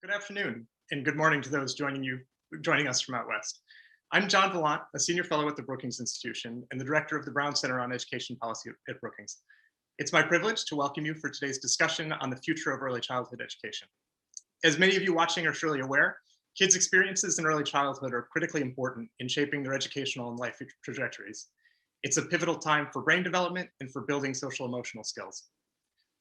Good afternoon and good morning to those joining us from out west. I'm John Gallant, a senior fellow at the Brookings Institution and the director of the Brown Center on Education Policy at Brookings. It's my privilege to welcome you for today's discussion on the future of early childhood education. As many of you watching are surely aware, kids' experiences in early childhood are critically important in shaping their educational and life trajectories. It's a pivotal time for brain development and for building social emotional skills.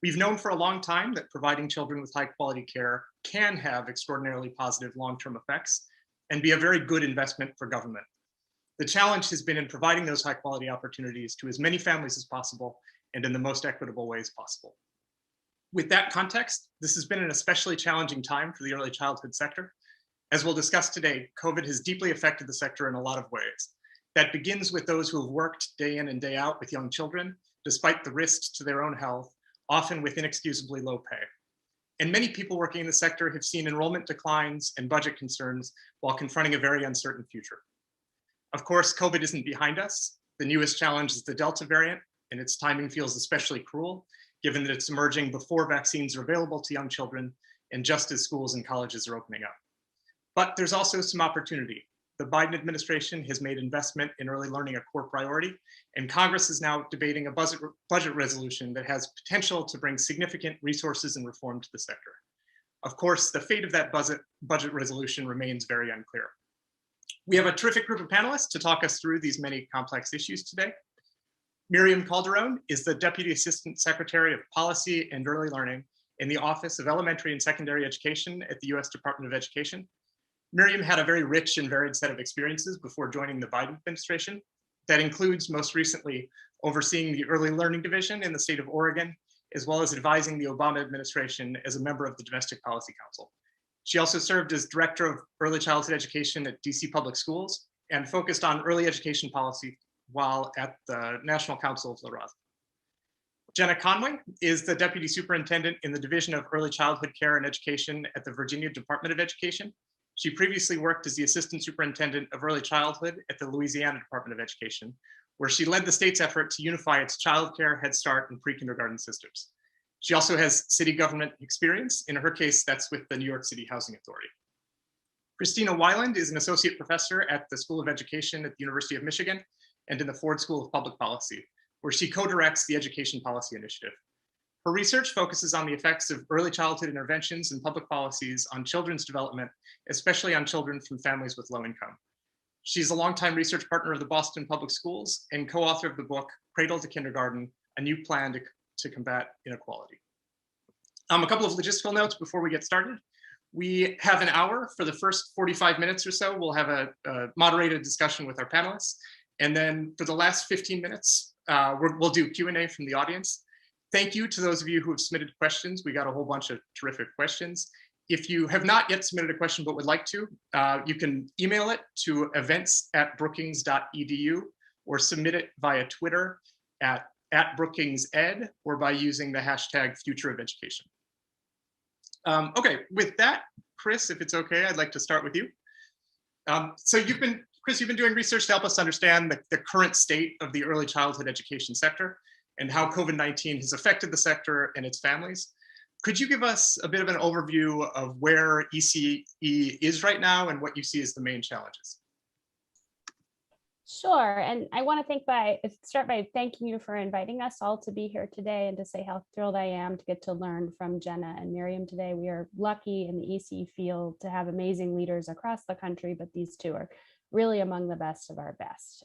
We've known for a long time that providing children with high quality care can have extraordinarily positive long-term effects and be a very good investment for government. The challenge has been in providing those high quality opportunities to as many families as possible and in the most equitable ways possible. With that context, this has been an especially challenging time for the early childhood sector. As we'll discuss today, COVID has deeply affected the sector in a lot of ways. That begins with those who have worked day in and day out with young children, despite the risks to their own health, often with inexcusably low pay. And many people working in the sector have seen enrollment declines and budget concerns while confronting a very uncertain future. Of course, COVID isn't behind us. The newest challenge is the Delta variant, and its timing feels especially cruel, given that it's emerging before vaccines are available to young children and just as schools and colleges are opening up. But there's also some opportunity. The Biden administration has made investment in early learning a core priority, and Congress is now debating a budget resolution that has potential to bring significant resources and reform to the sector. Of course, the fate of that budget resolution remains very unclear. We have a terrific group of panelists to talk us through these many complex issues today. Miriam Calderon is the Deputy Assistant Secretary of Policy and Early Learning in the Office of Elementary and Secondary Education at the U.S. Department of Education. Miriam had a very rich and varied set of experiences before joining the Biden administration. That includes most recently overseeing the Early Learning Division in the state of Oregon, as well as advising the Obama administration as a member of the Domestic Policy Council. She also served as Director of Early Childhood Education at DC Public Schools and focused on early education policy while at the National Council of La Raza. Jenna Conway is the Deputy Superintendent in the Division of Early Childhood Care and Education at the Virginia Department of Education. She previously worked as the Assistant Superintendent of Early Childhood at the Louisiana Department of Education, where she led the state's effort to unify its childcare, Head Start, and pre-kindergarten systems. She also has city government experience. In her case, that's with the New York City Housing Authority. Christina Weiland is an Associate Professor at the School of Education at the University of Michigan and in the Ford School of Public Policy, where she co-directs the Education Policy Initiative. Her research focuses on the effects of early childhood interventions and public policies on children's development, especially on children from families with low income. She's a longtime research partner of the Boston Public Schools and co-author of the book, Cradle to Kindergarten, A New Plan to Combat Inequality. A couple of logistical notes before we get started. We have an hour. For the first 45 minutes or so, we'll have a moderated discussion with our panelists. And then for the last 15 minutes, we'll do Q&A from the audience. Thank you to those of you who have submitted questions. We got a whole bunch of terrific questions. If you have not yet submitted a question but would like to, you can email it to events@brookings.edu or submit it via Twitter at @BrookingsEd or by using the hashtag Future of Education. Okay, with that, Chris, if it's okay, I'd like to start with you. Chris, you've been doing research to help us understand the current state of the early childhood education sector and how COVID-19 has affected the sector and its families. Could you give us a bit of an overview of where ECE is right now and what you see as the main challenges? Sure, and I want to start by thanking you for inviting us all to be here today and to say how thrilled I am to get to learn from Jenna and Miriam today. We are lucky in the ECE field to have amazing leaders across the country, but these two are really among the best of our best.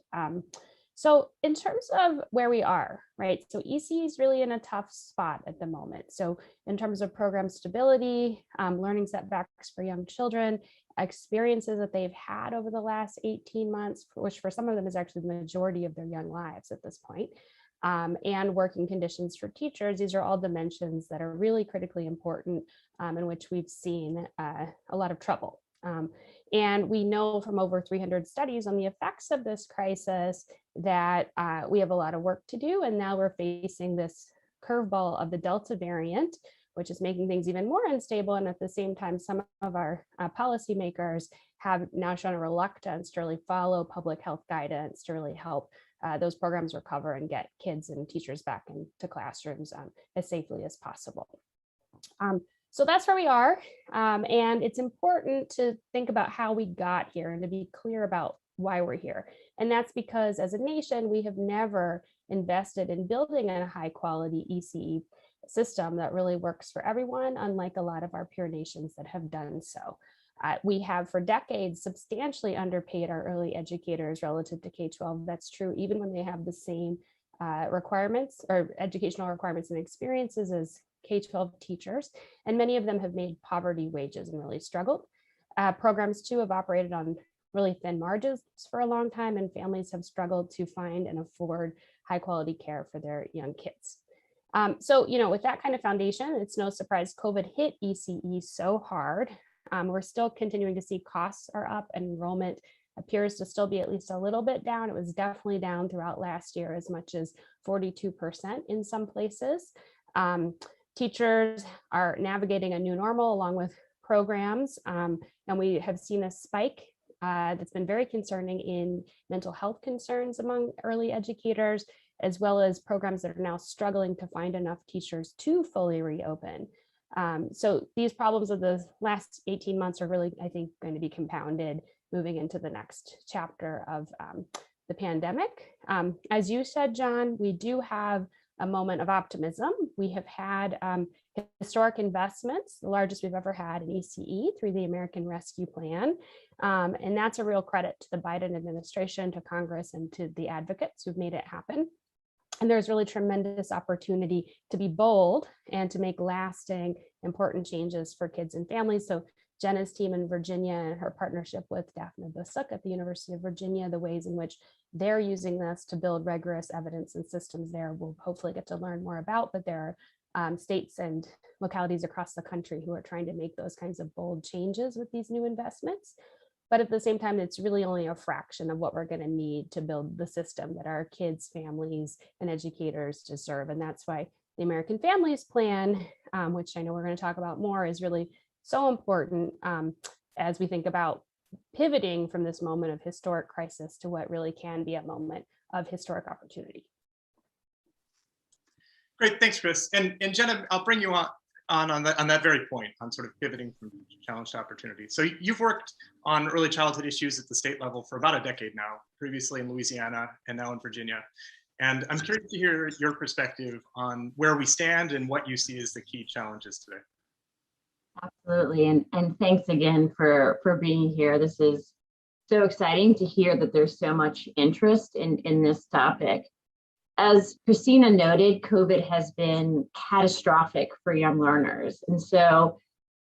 So in terms of where we are, right? So ECE is really in a tough spot at the moment. So in terms of program stability, learning setbacks for young children, experiences that they've had over the last 18 months, which for some of them is actually the majority of their young lives at this point, and working conditions for teachers. These are all dimensions that are really critically important in which we've seen a lot of trouble. And we know from over 300 studies on the effects of this crisis that we have a lot of work to do. And now we're facing this curveball of the Delta variant, which is making things even more unstable. And at the same time, some of our policymakers have now shown a reluctance to really follow public health guidance to really help those programs recover and get kids and teachers back into classrooms as safely as possible. So that's where we are. And it's important to think about how we got here and to be clear about why we're here. And that's because as a nation, we have never invested in building a high quality ECE system that really works for everyone, unlike a lot of our peer nations that have done so. We have for decades substantially underpaid our early educators relative to K-12. That's true even when they have the same requirements or educational requirements and experiences as K-12 teachers, and many of them have made poverty wages and really struggled. Programs too have operated on really thin margins for a long time, and families have struggled to find and afford high quality care for their young kids. So, with that kind of foundation, it's no surprise COVID hit ECE so hard. We're still continuing to see costs are up and enrollment appears to still be at least a little bit down. It was definitely down throughout last year, as much as 42% in some places. Teachers are navigating a new normal along with programs, and we have seen a spike that's been very concerning in mental health concerns among early educators, as well as programs that are now struggling to find enough teachers to fully reopen. So these problems of the last 18 months are really, I think, going to be compounded moving into the next chapter of the pandemic. As you said, John, we do have a moment of optimism. We have had historic investments, the largest we've ever had in ECE through the American Rescue Plan. And that's a real credit to the Biden administration, to Congress, and to the advocates who've made it happen. And there's really tremendous opportunity to be bold and to make lasting, important changes for kids and families. So Jenna's team in Virginia and her partnership with Daphne Busuk at the University of Virginia, the ways in which they're using this to build rigorous evidence and systems there, we'll hopefully get to learn more about, but there are states and localities across the country who are trying to make those kinds of bold changes with these new investments. But at the same time, it's really only a fraction of what we're going to need to build the system that our kids, families, and educators deserve. And that's why the American Families Plan, which I know we're going to talk about more, is really so important as we think about pivoting from this moment of historic crisis to what really can be a moment of historic opportunity. Great, thanks, Chris. And Jenna, I'll bring you on that very point, on sort of pivoting from challenge to opportunity. So you've worked on early childhood issues at the state level for about a decade now, previously in Louisiana and now in Virginia. And I'm curious to hear your perspective on where we stand and what you see as the key challenges today. Absolutely, and thanks again for being here. This is so exciting to hear that there's so much interest in this topic. As Christina noted, COVID has been catastrophic for young learners. And so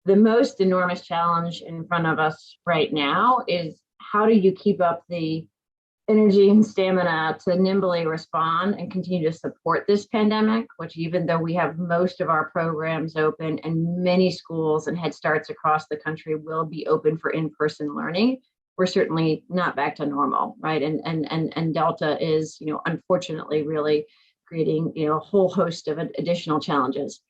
the most enormous challenge in front of us right now is, how do you keep up the energy and stamina to nimbly respond and continue to support this pandemic, which, even though we have most of our programs open and many schools and Head Starts across the country will be open for in-person learning, we're certainly not back to normal, right? And Delta is, unfortunately really creating, a whole host of additional challenges.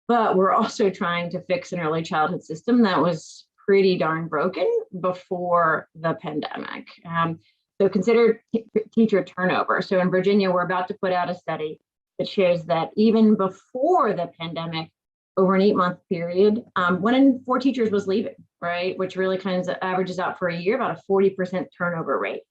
But we're also trying to fix an early childhood system that was pretty darn broken before the pandemic. So consider teacher turnover. So in Virginia, we're about to put out a study that shows that even before the pandemic, over an 8-month period, 1 in 4 teachers was leaving, right? Which really kind of averages out for a year, about a 40% turnover rate.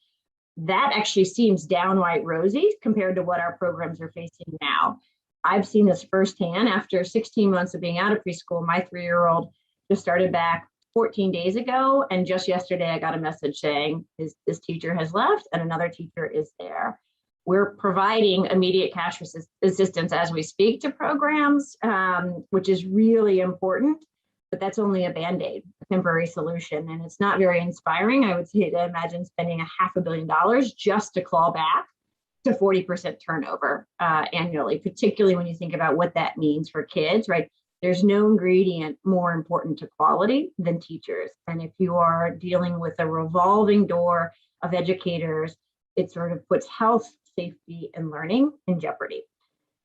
That actually seems downright rosy compared to what our programs are facing now. I've seen this firsthand. After 16 months of being out of preschool, my 3-year-old just started back 14 days ago. And just yesterday, I got a message saying this teacher has left and another teacher is there. We're providing immediate cash assistance as we speak to programs, which is really important, but that's only a Band-Aid, a temporary solution. And it's not very inspiring, I would say, to imagine spending $500 million just to claw back to 40% turnover annually, particularly when you think about what that means for kids, right? There's no ingredient more important to quality than teachers. And if you are dealing with a revolving door of educators, it sort of puts health, safety, and learning in jeopardy.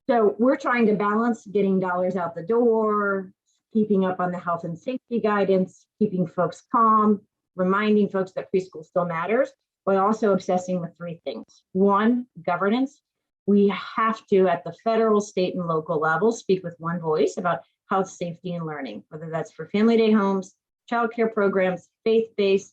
So we're trying to balance getting dollars out the door, keeping up on the health and safety guidance, keeping folks calm, reminding folks that preschool still matters, but also obsessing with 3 things. 1, governance. We have to, at the federal, state, and local level, speak with one voice about health, safety, and learning, whether that's for family day homes, childcare programs, faith-based,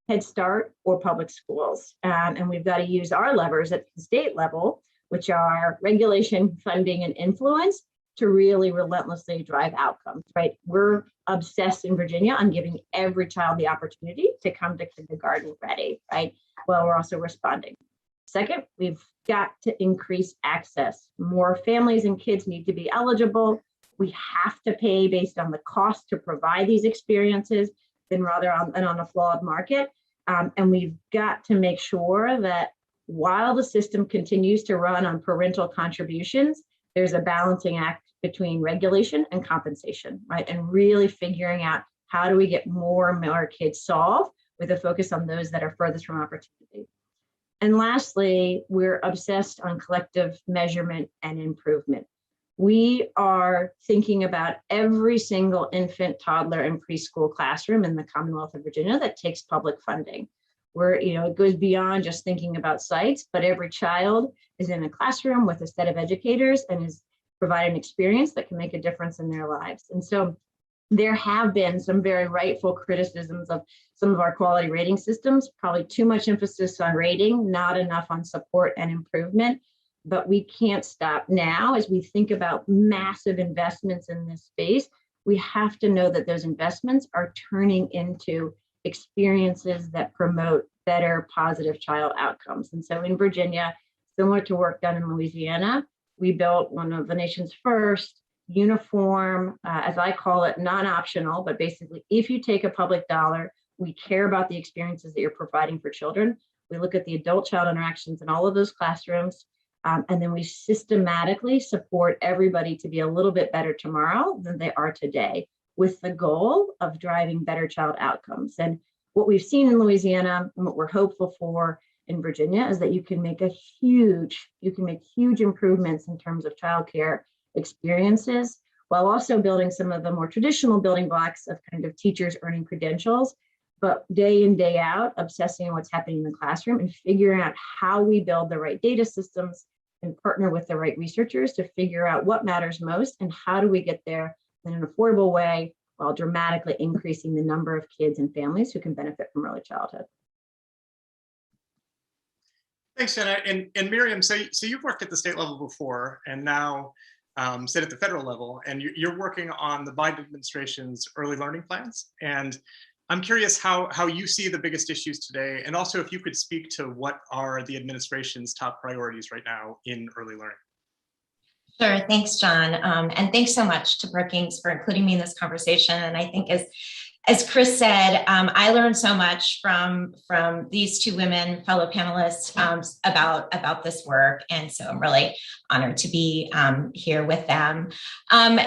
Head Start, or public schools. And we've got to use our levers at the state level, which are regulation, funding, and influence, to really relentlessly drive outcomes, right? We're obsessed in Virginia on giving every child the opportunity to come to kindergarten ready, right? Well, we're also responding. Second, we've got to increase access. More families and kids need to be eligible. We have to pay based on the cost to provide these experiences than rather on a flawed market. And we've got to make sure that while the system continues to run on parental contributions, there's a balancing act between regulation and compensation, right? And really figuring out how do we get more and more kids solved with a focus on those that are furthest from opportunity. And lastly, we're obsessed on collective measurement and improvement. We are thinking about every single infant, toddler, and preschool classroom in the Commonwealth of Virginia that takes public funding. It goes beyond just thinking about sites, but every child is in a classroom with a set of educators and is providing an experience that can make a difference in their lives. And so there have been some very rightful criticisms of some of our quality rating systems, probably too much emphasis on rating, not enough on support and improvement. But we can't stop now. As we think about massive investments in this space, we have to know that those investments are turning into experiences that promote better, positive child outcomes. And so in Virginia, similar to work done in Louisiana, we built one of the nation's first uniform, as I call it, non-optional, but basically, if you take a public dollar, we care about the experiences that you're providing for children. We look at the adult-child interactions in all of those classrooms, and then we systematically support everybody to be a little bit better tomorrow than they are today, with the goal of driving better child outcomes. And what we've seen in Louisiana and what we're hopeful for in Virginia is that you can make huge improvements in terms of childcare experiences, while also building some of the more traditional building blocks of kind of teachers earning credentials, but day in, day out, obsessing on what's happening in the classroom and figuring out how we build the right data systems and partner with the right researchers to figure out what matters most and how do we get there in an affordable way while dramatically increasing the number of kids and families who can benefit from early childhood. Thanks, Jenna. And Miriam, so you've worked at the state level before and now sit at the federal level, and you're working on the Biden administration's early learning plans. And I'm curious how you see the biggest issues today, and also if you could speak to what are the administration's top priorities right now in early learning. Sure, thanks, John. And thanks so much to Brookings for including me in this conversation. And I think as Chris said, I learned so much from these two women, fellow panelists, about this work. And so I'm really honored to be here with them.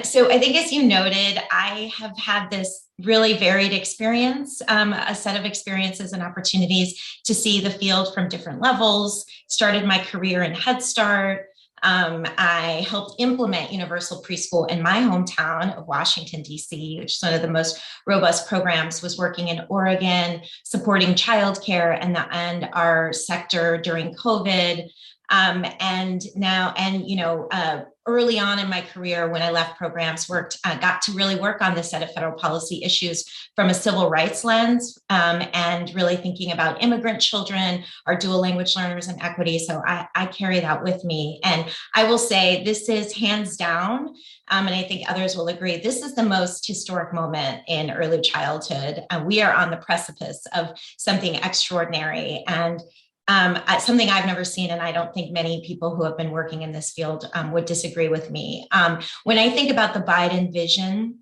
So I think, as you noted, I have had this really varied experience, a set of experiences and opportunities to see the field from different levels. Started my career in Head Start. I helped implement universal preschool in my hometown of Washington, D.C., which is one of the most robust programs, was working in Oregon, supporting childcare and our sector during COVID. Early on in my career, when I left programs, got to really work on this set of federal policy issues from a civil rights lens, and really thinking about immigrant children, our dual language learners, and equity. So I carry that with me. And I will say this is hands down, and I think others will agree, this is the most historic moment in early childhood. We are on the precipice of something extraordinary. And something I've never seen, and I don't think many people who have been working in this field would disagree with me. When I think about the Biden vision,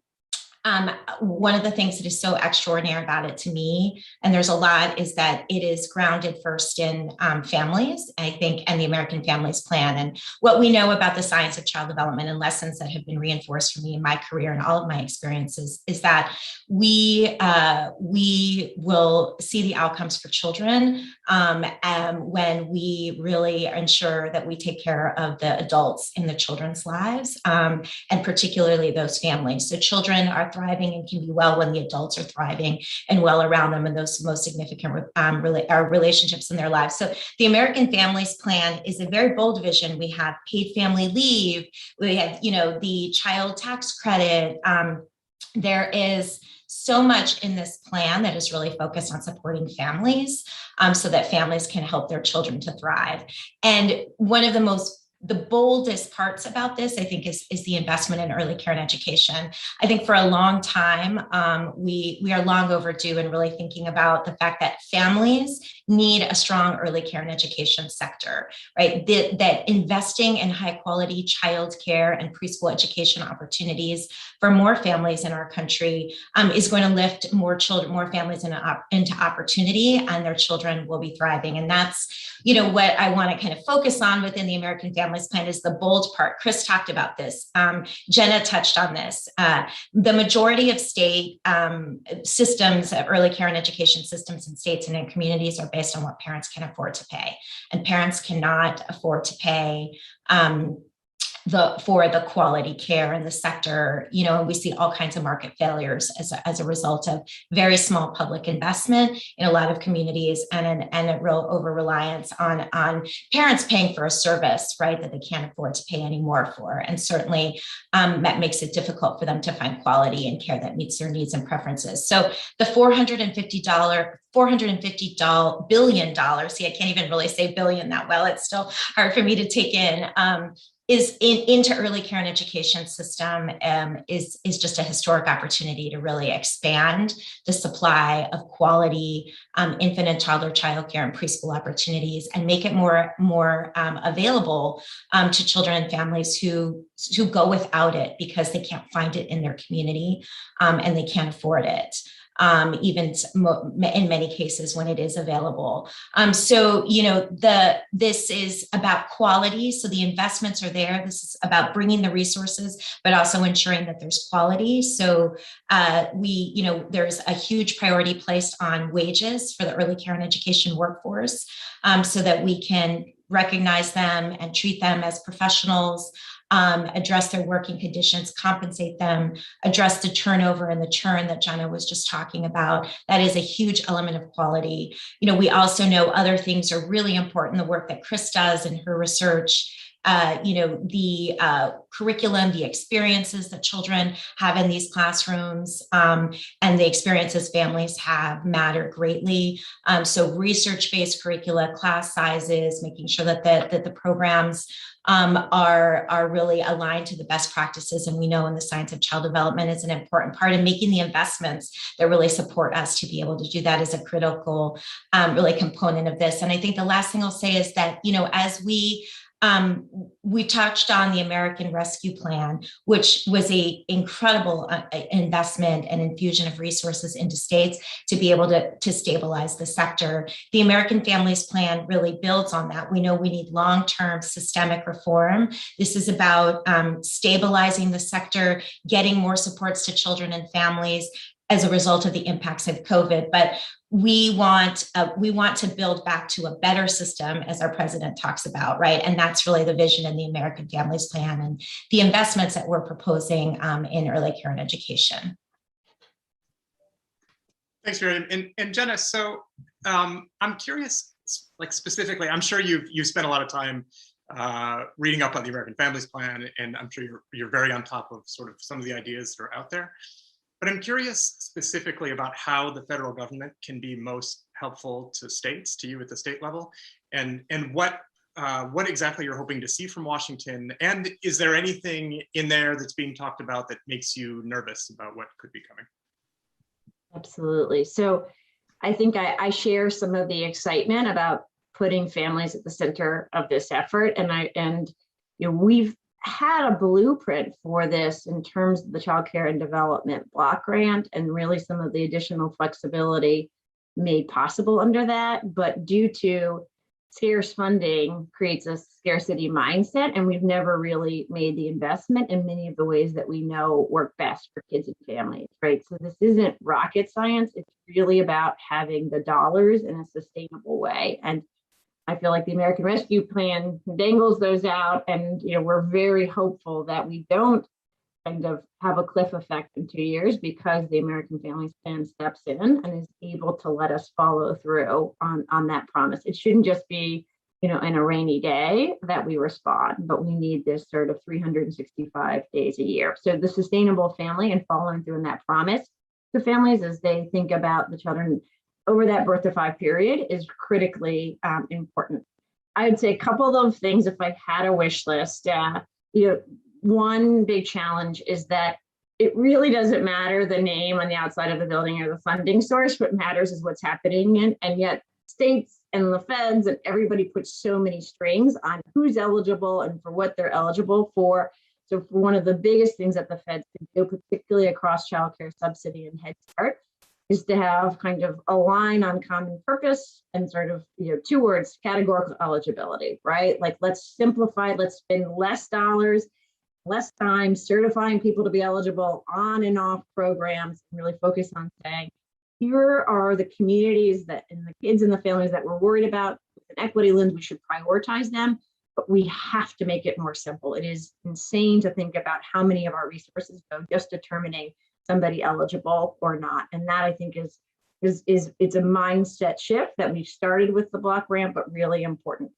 one of the things that is so extraordinary about it to me, and there's a lot, is that it is grounded first in families, I think, and the American Families Plan. And what we know about the science of child development and lessons that have been reinforced for me in my career and all of my experiences is that we will see the outcomes for children when we really ensure that we take care of the adults in the children's lives, and particularly those families. So children are thriving and can be well when the adults are thriving and well around them and those most significant relationships in their lives. So the American Families Plan is a very bold vision. We have paid family leave. We have, the child tax credit. There is so much in this plan that is really focused on supporting families so that families can help their children to thrive. And one of the boldest parts about this, I think, is the investment in early care and education. I think for a long time, we are long overdue in really thinking about the fact that families need a strong early care and education sector, right? That investing in high quality childcare and preschool education opportunities for more families in our country is going to lift more families into opportunity, and their children will be thriving. And that's, what I want to kind of focus on within the American Families Plan is the bold part. Chris talked about this. Jenna touched on this. The majority of state systems of early care and education systems in states and in communities are based on what parents can afford to pay. And parents cannot afford to pay for the quality care in the sector, and we see all kinds of market failures as a result of very small public investment in a lot of communities and a real over-reliance on parents paying for a service, right, that they can't afford to pay any more for. And certainly that makes it difficult for them to find quality and care that meets their needs and preferences. So the $450 billion, see, I can't even really say billion that well. It's still hard for me to take in, is into early care and education system is just a historic opportunity to really expand the supply of quality infant and toddler childcare and preschool opportunities and make it more available to children and families who go without it because they can't find it in their community and they can't afford it. Even in many cases when it is available. So, this is about quality. So the investments are there. This is about bringing the resources, but also ensuring that there's quality. So there's a huge priority placed on wages for the early care and education workforce so that we can recognize them and treat them as professionals, address their working conditions, compensate them, address the turnover and the churn that Jenna was just talking about. That is a huge element of quality. We also know other things are really important. The work that Chris does in her research, the curriculum, the experiences that children have in these classrooms, and the experiences families have matter greatly. So research-based curricula, class sizes, making sure that the programs are really aligned to the best practices. And we know in the science of child development is an important part, and making the investments that really support us to be able to do that is a critical really component of this. And I think the last thing I'll say is that, as we touched on the American Rescue Plan, which was an incredible investment and infusion of resources into states to be able to stabilize the sector. The American Families Plan really builds on that. We know we need long-term systemic reform. This is about stabilizing the sector, getting more supports to children and families as a result of the impacts of COVID. But we want to build back to a better system, as our president talks about, right? And that's really the vision in the American Families Plan and the investments that we're proposing in early care and education. Thanks, Miriam. And Jenna, so I'm curious, like specifically, I'm sure you've spent a lot of time reading up on the American Families Plan, and I'm sure you're very on top of sort of some of the ideas that are out there. But I'm curious specifically about how the federal government can be most helpful to states, to you at the state level, and what exactly you're hoping to see from Washington. And is there anything in there that's being talked about that makes you nervous about what could be coming? Absolutely. So I think I share some of the excitement about putting families at the center of this effort. And we've had a blueprint for this in terms of the Child Care and Development Block Grant and really some of the additional flexibility made possible under that. But due to scarce funding creates a scarcity mindset, and we've never really made the investment in many of the ways that we know work best for kids and families, right? So this isn't rocket science. It's really about having the dollars in a sustainable way. And I feel like the American Rescue Plan dangles those out, and we're very hopeful that we don't kind of have a cliff effect in 2 years because the American Families Plan steps in and is able to let us follow through on that promise. It shouldn't just be, in a rainy day that we respond, but we need this sort of 365 days a year. So the sustainable family and following through in that promise to families as they think about the children over that birth to 5 period is critically important. I would say a couple of things if I had a wish list. One big challenge is that it really doesn't matter the name on the outside of the building or the funding source. What matters is what's happening, and yet states and the feds and everybody puts so many strings on who's eligible and for what they're eligible for. So for one of the biggest things that the feds can do, particularly across child care subsidy and Head Start, is to have kind of a line on common purpose and sort of, 2 words, categorical eligibility, right? Like, let's simplify, let's spend less dollars, less time certifying people to be eligible on and off programs, and really focus on saying, here are the communities that and the kids and the families that we're worried about. With an equity lens, we should prioritize them, but we have to make it more simple. It is insane to think about how many of our resources go just determining somebody eligible or not. And that, I think, is it's a mindset shift that we started with the block grant, but really important.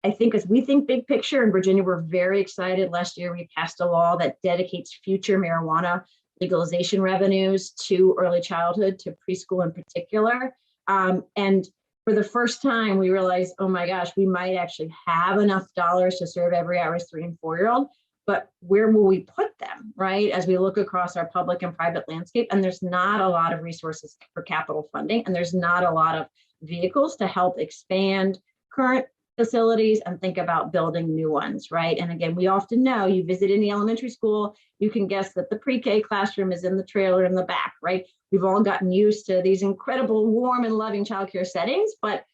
I think as we think big picture in Virginia, we're very excited. Last year, we passed a law that dedicates future marijuana legalization revenues to early childhood, to preschool in particular. And for the first time, we realized, oh my gosh, we might actually have enough dollars to serve every at-risk 3 and 4-year-old, but where will we put them, right? As we look across our public and private landscape, and there's not a lot of resources for capital funding, and there's not a lot of vehicles to help expand current facilities and think about building new ones, right? And again, we often know, you visit any elementary school, you can guess that the pre-K classroom is in the trailer in the back, right? We've all gotten used to these incredible, warm and loving childcare settings, but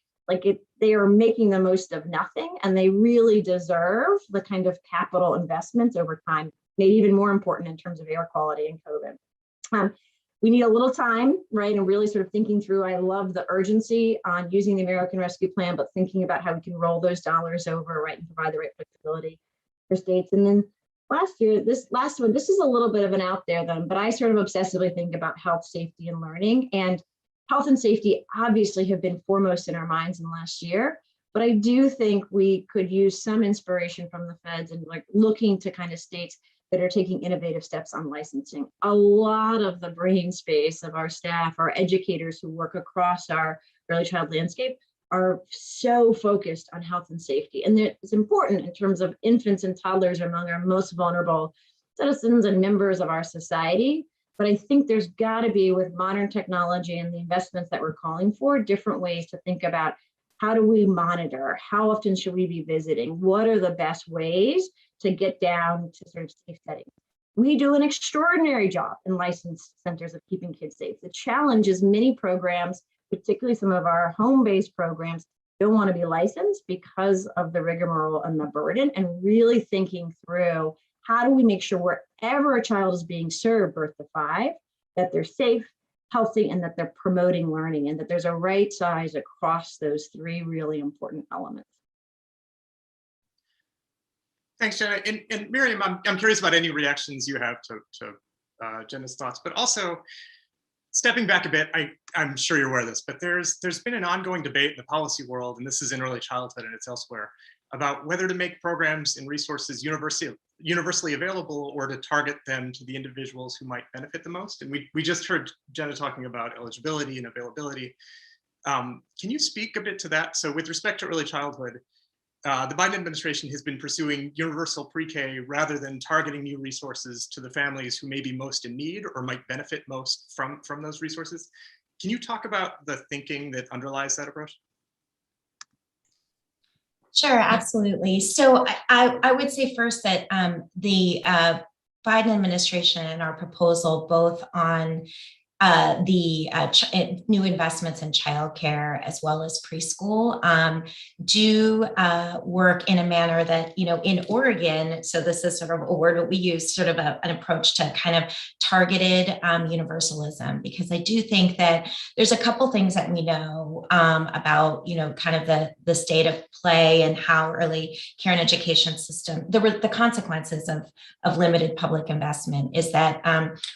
they are making the most of nothing, and they really deserve the kind of capital investments over time, made even more important in terms of air quality and COVID. We need a little time, right? And really sort of thinking through, I love the urgency on using the American Rescue Plan, but thinking about how we can roll those dollars over, right, and provide the right flexibility for states. And then this last one, this is a little bit of an out there then, but I sort of obsessively think about health, safety, and learning. And health and safety obviously have been foremost in our minds in the last year, but I do think we could use some inspiration from the feds and looking to kind of states that are taking innovative steps on licensing. A lot of the brain space of our staff, our educators who work across our early child landscape, are so focused on health and safety. And it's important in terms of infants and toddlers are among our most vulnerable citizens and members of our society. But I think there's got to be, with modern technology and the investments that we're calling for, different ways to think about how do we monitor? How often should we be visiting? What are the best ways to get down to sort of safe settings? We do an extraordinary job in licensed centers of keeping kids safe. The challenge is many programs, particularly some of our home-based programs, don't want to be licensed because of the rigmarole and the burden, and really thinking through how do we make sure wherever a child is being served birth to 5, that they're safe, healthy, and that they're promoting learning, and that there's a right size across those 3 really important elements. Thanks, Jenna. And Miriam, I'm curious about any reactions you have to Jenna's thoughts, but also stepping back a bit, I'm sure you're aware of this, but there's been an ongoing debate in the policy world, and this is in early childhood and it's elsewhere, about whether to make programs and resources universally available or to target them to the individuals who might benefit the most. And we just heard Jenna talking about eligibility and availability. Can you speak a bit to that? So with respect to early childhood, the Biden administration has been pursuing universal pre-K rather than targeting new resources to the families who may be most in need or might benefit most from those resources. Can you talk about the thinking that underlies that approach? Sure, absolutely. So I would say first that the Biden administration and our proposal, both on new investments in childcare as well as preschool do work in a manner that, in Oregon, so this is sort of a word that we use, sort of an approach to kind of targeted universalism, because I do think that there's a couple things that we know about, kind of the state of play and how early care and education system, the consequences of limited public investment is that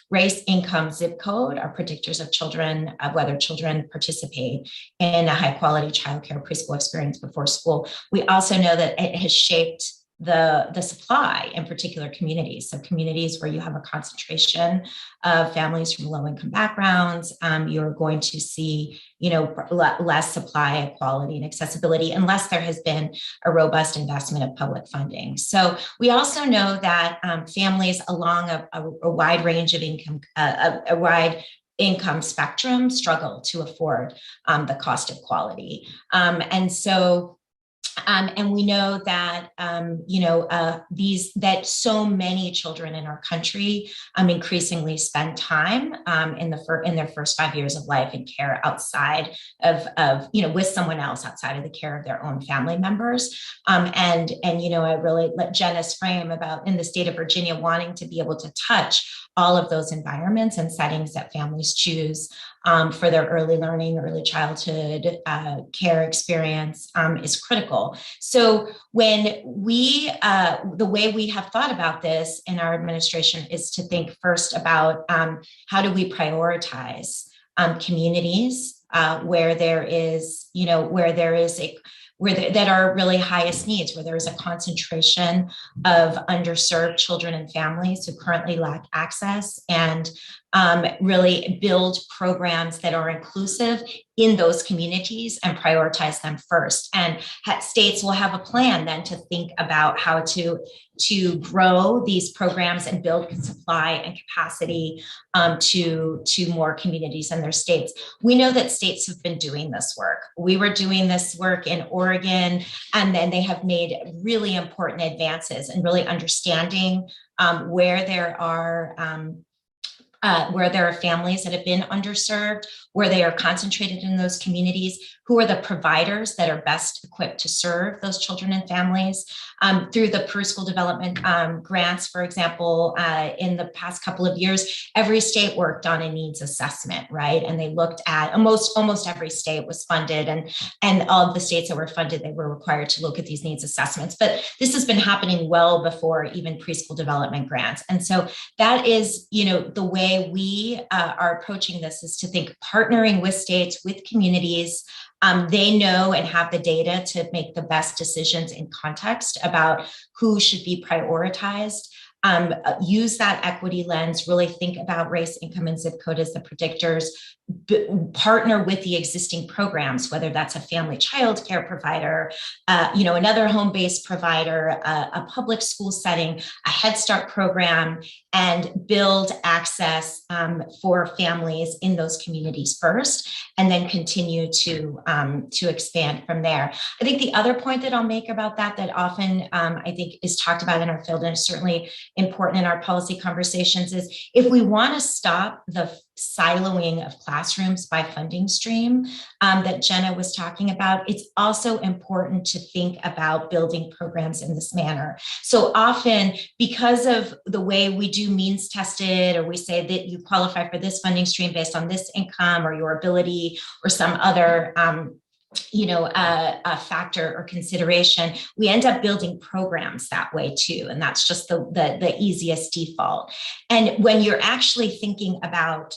race, income, zip code are predictors of children, of whether children participate in a high quality childcare preschool experience before school. We also know that it has shaped the supply in particular communities. So communities where you have a concentration of families from low income backgrounds, you're going to see, less supply, equality, and accessibility unless there has been a robust investment of public funding. So we also know that families along a wide range of income, a wide income spectrum struggle to afford the cost of quality. And we know that, that so many children in our country increasingly spend time in their first 5 years of life in care outside of with someone else outside of the care of their own family members. I really let Jenna's frame about in the state of Virginia wanting to be able to touch all of those environments and settings that families choose for their early learning, early childhood care experience is critical. So when the way we have thought about this in our administration is to think first about how do we prioritize communities where there is, that are really highest needs, where there is a concentration of underserved children and families who currently lack access, and really build programs that are inclusive in those communities and prioritize them first. And states will have a plan then to think about how to grow these programs and build supply and capacity to more communities in their states. We know that states have been doing this work. We were doing this work in Oregon, and then they have made really important advances in really understanding where there are families that have been underserved, where they are concentrated in those communities, who are the providers that are best equipped to serve those children and families. Through the preschool development grants, for example, in the past couple of years, every state worked on a needs assessment, right? And they looked at almost every state was funded, and all of the states that were funded, they were required to look at these needs assessments. But this has been happening well before even preschool development grants. And so that is, the way we are approaching this is to think partnering with states, with communities. They know and have the data to make the best decisions in context about who should be prioritized. Use that equity lens, really think about race, income, and zip code as the predictors, partner with the existing programs, whether that's a family child care provider, another home-based provider, a public school setting, a Head Start program, and build access for families in those communities first, and then continue to expand from there. I think the other point that I'll make about that often I think is talked about in our field, and is certainly important in our policy conversations, is if we want to stop the siloing of classrooms by funding stream that Jenna was talking about, it's also important to think about building programs in this manner. So often, because of the way we do means tested, or we say that you qualify for this funding stream based on this income or your ability or some other a factor or consideration, we end up building programs that way too. And that's just the easiest default. And when you're actually thinking about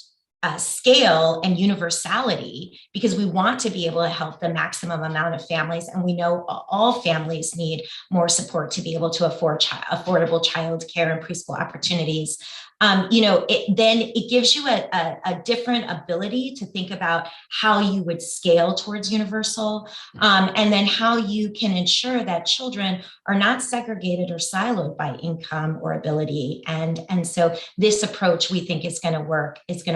scale and universality, because we want to be able to help the maximum amount of families, and we know all families need more support to be able to afford affordable child care and preschool opportunities. It gives you a different ability to think about how you would scale towards universal, and then how you can ensure that children are not segregated or siloed by income or ability. And so this approach, we think, is going to work, is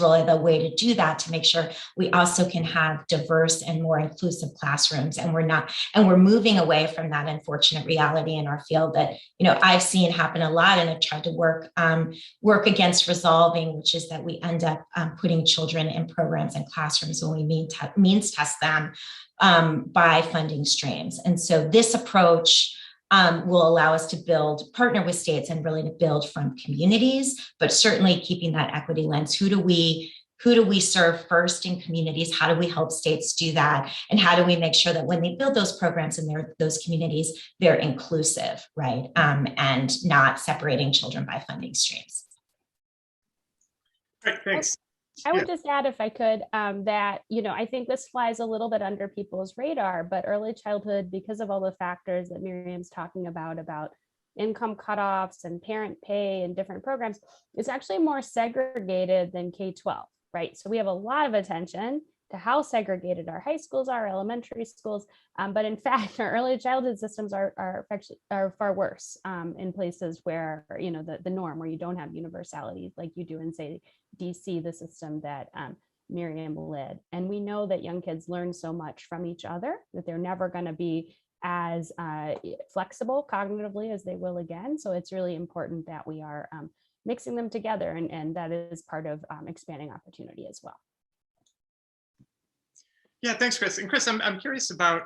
really the way to do that, to make sure we also can have diverse and more inclusive classrooms. And we're moving away from that unfortunate reality in our field that, I've seen happen a lot, and I've tried to work work against resolving, which is that we end up putting children in programs and classrooms when we means test them by funding streams. And so this approach will allow us to partner with states and really to build from communities, but certainly keeping that equity lens. Who do we serve first in communities? How do we help states do that? And how do we make sure that when they build those programs in those communities, they're inclusive, right? And not separating children by funding streams. Great, thanks. I would just add, if I could, that, I think this flies a little bit under people's radar, but early childhood, because of all the factors that Miriam's talking about income cutoffs and parent pay and different programs, is actually more segregated than K-12, right? So we have a lot of attention to how segregated our high schools are, elementary schools, but in fact, our early childhood systems are far worse in places where, the norm, where you don't have universality like you do in, say, DC, the system that Miriam led. And we know that young kids learn so much from each other that they're never going to be as flexible cognitively as they will again. So it's really important that we are mixing them together, and that is part of expanding opportunity as well. Yeah, thanks, Chris. And Chris, I'm curious about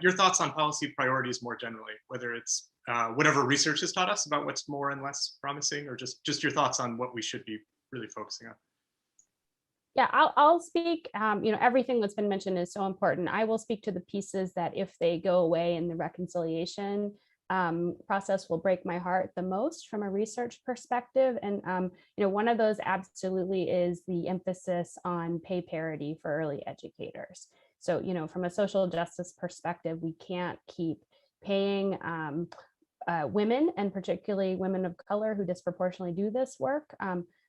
your thoughts on policy priorities more generally, whether it's whatever research has taught us about what's more and less promising, or just your thoughts on what we should be really focusing on. Yeah, I'll speak, everything that's been mentioned is so important. I will speak to the pieces that, if they go away in the reconciliation process, will break my heart the most from a research perspective. And, one of those absolutely is the emphasis on pay parity for early educators. So, from a social justice perspective, we can't keep paying women, and particularly women of color who disproportionately do this work,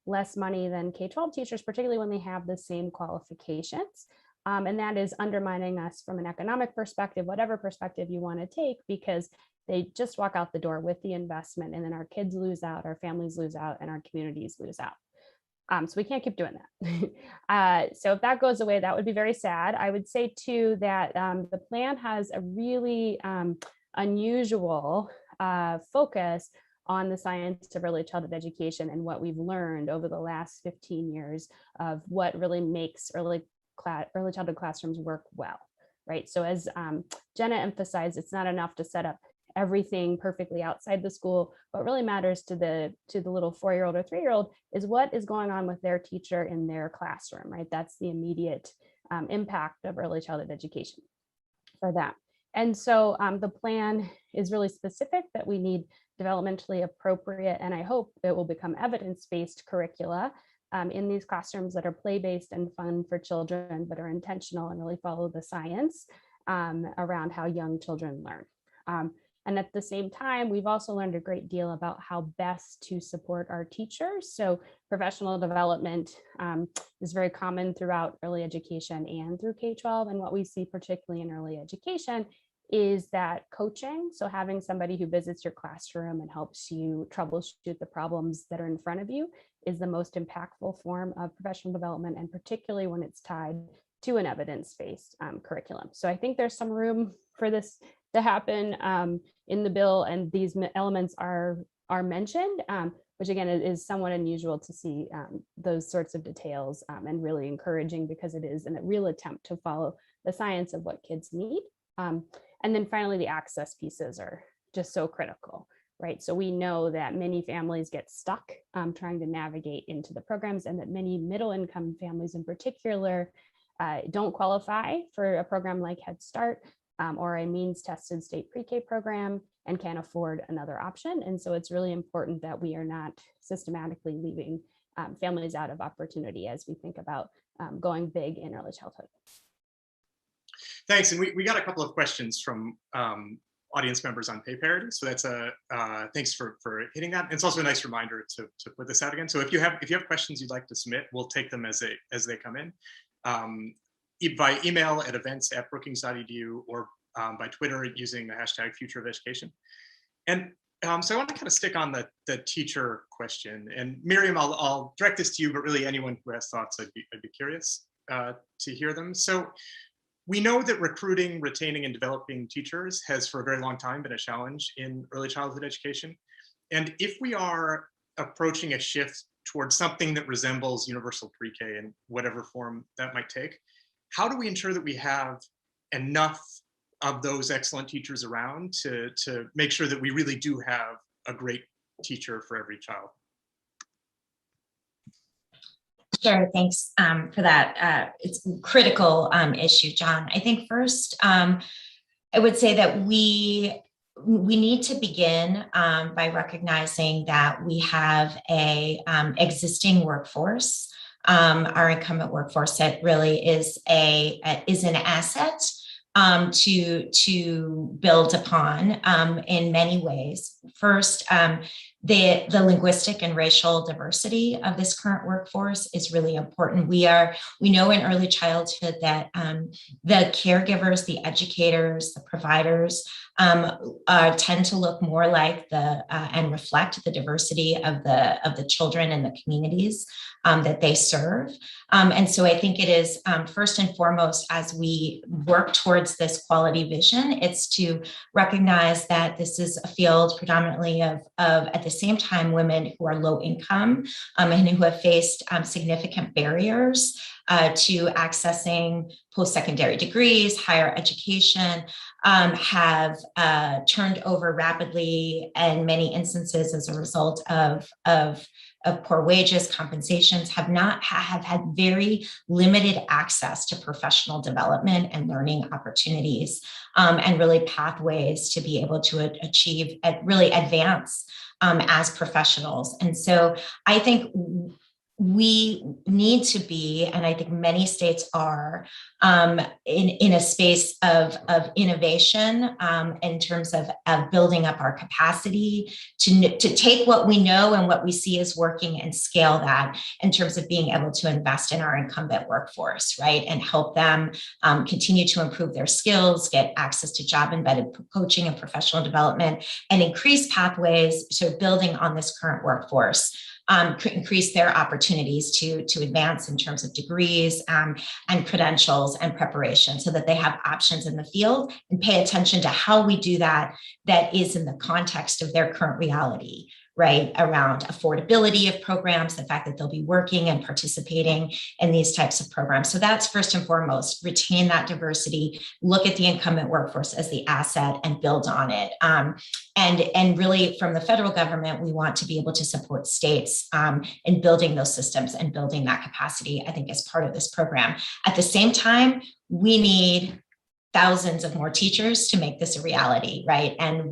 less money than K-12 teachers, particularly when they have the same qualifications. And that is undermining us from an economic perspective, whatever perspective you want to take, because they just walk out the door with the investment, and then our kids lose out, our families lose out, and our communities lose out. So we can't keep doing that. So if that goes away, that would be very sad. I would say too that the plan has a really unusual focus on the science of early childhood education and what we've learned over the last 15 years of what really makes early childhood classrooms work well, right? So as Jenna emphasized, it's not enough to set up everything perfectly outside the school. What really matters to the little 4-year-old or 3-year-old is what is going on with their teacher in their classroom, right? That's the immediate impact of early childhood education for them. And so the plan is really specific that we need developmentally appropriate, and I hope it will become evidence-based curricula in these classrooms that are play-based and fun for children, but are intentional and really follow the science around how young children learn. And at the same time, we've also learned a great deal about how best to support our teachers. So professional development is very common throughout early education and through K-12. And what we see particularly in early education is that coaching, so having somebody who visits your classroom and helps you troubleshoot the problems that are in front of you, is the most impactful form of professional development, and particularly when it's tied to an evidence-based curriculum. So I think there's some room for this to happen in the bill, and these elements are mentioned, which again is somewhat unusual to see those sorts of details, and really encouraging, because it is a real attempt to follow the science of what kids need. And then finally, the access pieces are just so critical, right? So we know that many families get stuck trying to navigate into the programs, and that many middle-income families in particular don't qualify for a program like Head Start or a means-tested state PreK program, and can't afford another option. And so it's really important that we are not systematically leaving families out of opportunity as we think about going big in early childhood. Thanks, and we got a couple of questions from audience members on pay parity, so that's thanks for hitting that. And it's also a nice reminder to put this out again. So if you have questions you'd like to submit, we'll take them as they come in, by email at events@brookings.edu, or by Twitter using the hashtag Future of Education. And so I want to kind of stick on the teacher question. And Miriam, I'll direct this to you, but really anyone who has thoughts, I'd be curious to hear them. So we know that recruiting, retaining, and developing teachers has for a very long time been a challenge in early childhood education. And if we are approaching a shift towards something that resembles universal pre-K in whatever form that might take, how do we ensure that we have enough of those excellent teachers around to make sure that we really do have a great teacher for every child? Sure, thanks for that. It's a critical issue, John. I think first, I would say that we need to begin by recognizing that we have a existing workforce, our incumbent workforce that really is an asset to build upon in many ways. First, the linguistic and racial diversity of this current workforce is really important. We know in early childhood that the caregivers, the educators, the providers tend to look more like and reflect the diversity of the children and the communities that they serve. And so I think it is first and foremost, as we work towards this quality vision, it's to recognize that this is a field predominantly of at the same time, women who are low income and who have faced significant barriers to accessing post-secondary degrees, higher education, have turned over rapidly in many instances as a result of poor wages, compensations, have had very limited access to professional development and learning opportunities, and really pathways to be able to achieve, really advance as professionals. And so I think we need to be, and I think many states are, in a space of innovation in terms of building up our capacity to take what we know and what we see is working and scale that in terms of being able to invest in our incumbent workforce, right? And help them continue to improve their skills, get access to job-embedded coaching and professional development, and increase pathways to building on this current workforce. Increase their opportunities to advance in terms of degrees and credentials and preparation so that they have options in the field, and pay attention to how we do that is in the context of their current reality, right? Around affordability of programs, the fact that they'll be working and participating in these types of programs. So that's first and foremost, retain that diversity, look at the incumbent workforce as the asset and build on it. And really from the federal government, we want to be able to support states in building those systems and building that capacity, I think, as part of this program. At the same time, we need thousands of more teachers to make this a reality, right? And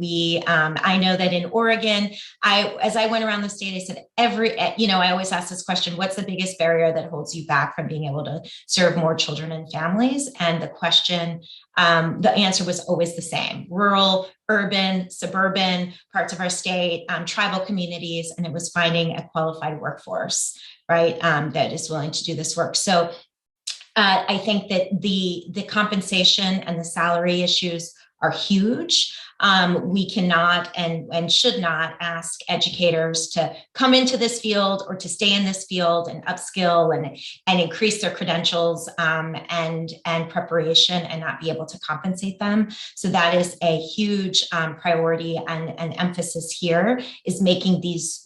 I know that in Oregon, as I went around the state, I said I always ask this question: what's the biggest barrier that holds you back from being able to serve more children and families? And the answer was always the same: rural, urban, suburban parts of our state, tribal communities, and it was finding a qualified workforce, right? That is willing to do this work. So I think that the compensation and the salary issues are huge. We cannot and should not ask educators to come into this field or to stay in this field and upskill and increase their credentials and preparation and not be able to compensate them. So that is a huge priority and emphasis here, is making these,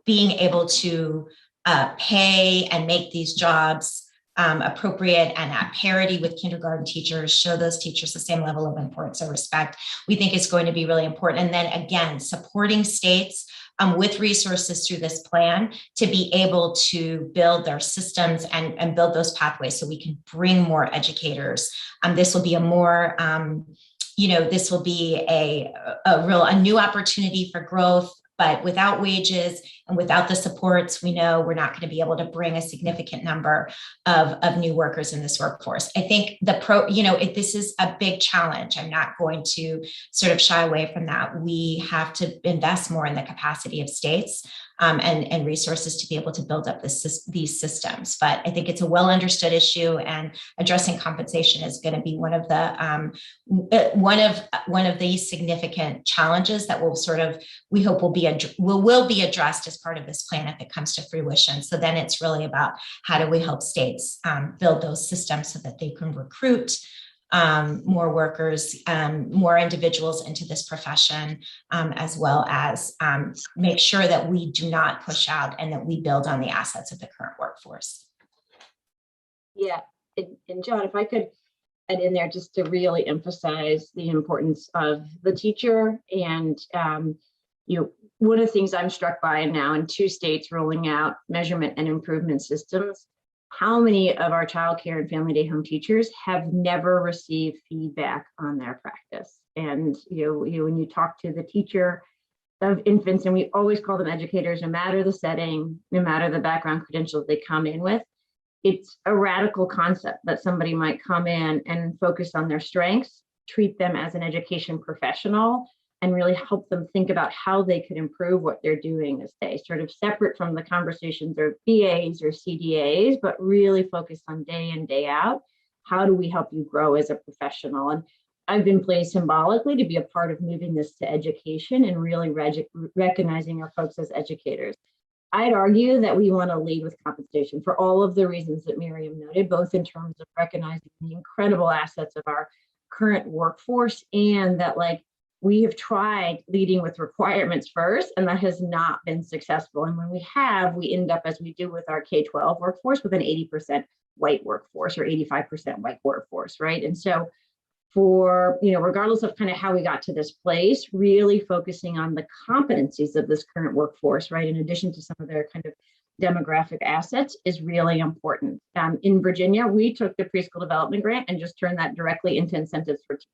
being able to pay and make these jobs appropriate and at parity with kindergarten teachers, show those teachers the same level of importance or respect, we think is going to be really important. And then again, supporting states with resources through this plan to be able to build their systems and build those pathways so we can bring more educators. This will be a more, this will be a new opportunity for growth. But without wages and without the supports, we know we're not going to be able to bring a significant number of new workers in this workforce. I think this is a big challenge. I'm not going to sort of shy away from that. We have to invest more in the capacity of states and resources to be able to build up these systems. But I think it's a well understood issue, and addressing compensation is going to be one of the significant challenges that we hope will be addressed as part of this plan if it comes to fruition. So then it's really about how do we help states build those systems so that they can recruit more workers, more individuals into this profession, as well as make sure that we do not push out and that we build on the assets of the current workforce. Yeah, and John, if I could add in there just to really emphasize the importance of the teacher. And one of the things I'm struck by now in 2 states rolling out measurement and improvement systems, how many of our childcare and family day home teachers have never received feedback on their practice. And when you talk to the teacher of infants, and we always call them educators, no matter the setting, no matter the background credentials they come in with, it's a radical concept that somebody might come in and focus on their strengths, treat them as an education professional, and really help them think about how they could improve what they're doing as they sort of separate from the conversations of BAs or CDAs, but really focus on day in, day out. How do we help you grow as a professional? And I've been pleased symbolically to be a part of moving this to education and really recognizing our folks as educators. I'd argue that we want to lead with compensation for all of the reasons that Miriam noted, both in terms of recognizing the incredible assets of our current workforce, and that we have tried leading with requirements first, and that has not been successful. And when we have, we end up, as we do with our K-12 workforce, with an 80% white workforce or 85% white workforce, right? And so for, regardless of kind of how we got to this place, really focusing on the competencies of this current workforce, right, in addition to some of their kind of demographic assets, is really important. In Virginia, we took the preschool development grant and just turned that directly into incentives for teachers.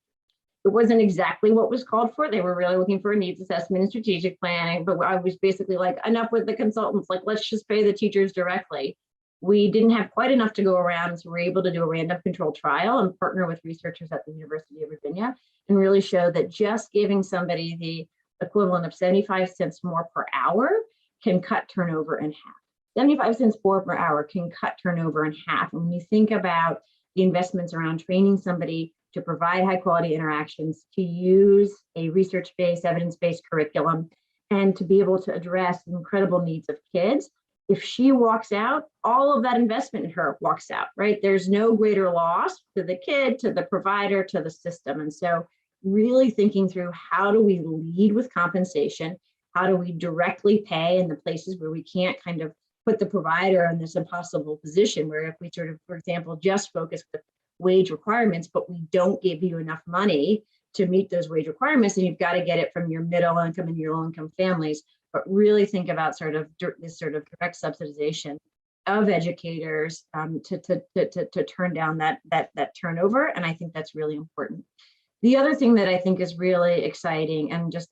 It wasn't exactly what was called for. They were really looking for a needs assessment and strategic planning, but I was basically like, enough with the consultants, let's just pay the teachers directly. We didn't have quite enough to go around, so we're able to do a random control trial and partner with researchers at the University of Virginia and really show that just giving somebody the equivalent of 75 cents more per hour can cut turnover in half. 75 cents more per hour can cut turnover in half. And when you think about the investments around training somebody to provide high quality interactions, to use a research-based, evidence-based curriculum, and to be able to address the incredible needs of kids, if she walks out, all of that investment in her walks out, right? There's no greater loss to the kid, to the provider, to the system. And so really thinking through, how do we lead with compensation? How do we directly pay in the places where we can't kind of put the provider in this impossible position, where if we sort of, for example, just focus with wage requirements, but we don't give you enough money to meet those wage requirements, and you've got to get it from your middle income and your low income families. But really think about this sort of direct subsidization of educators to turn down that turnover. And I think that's really important. The other thing that I think is really exciting, and just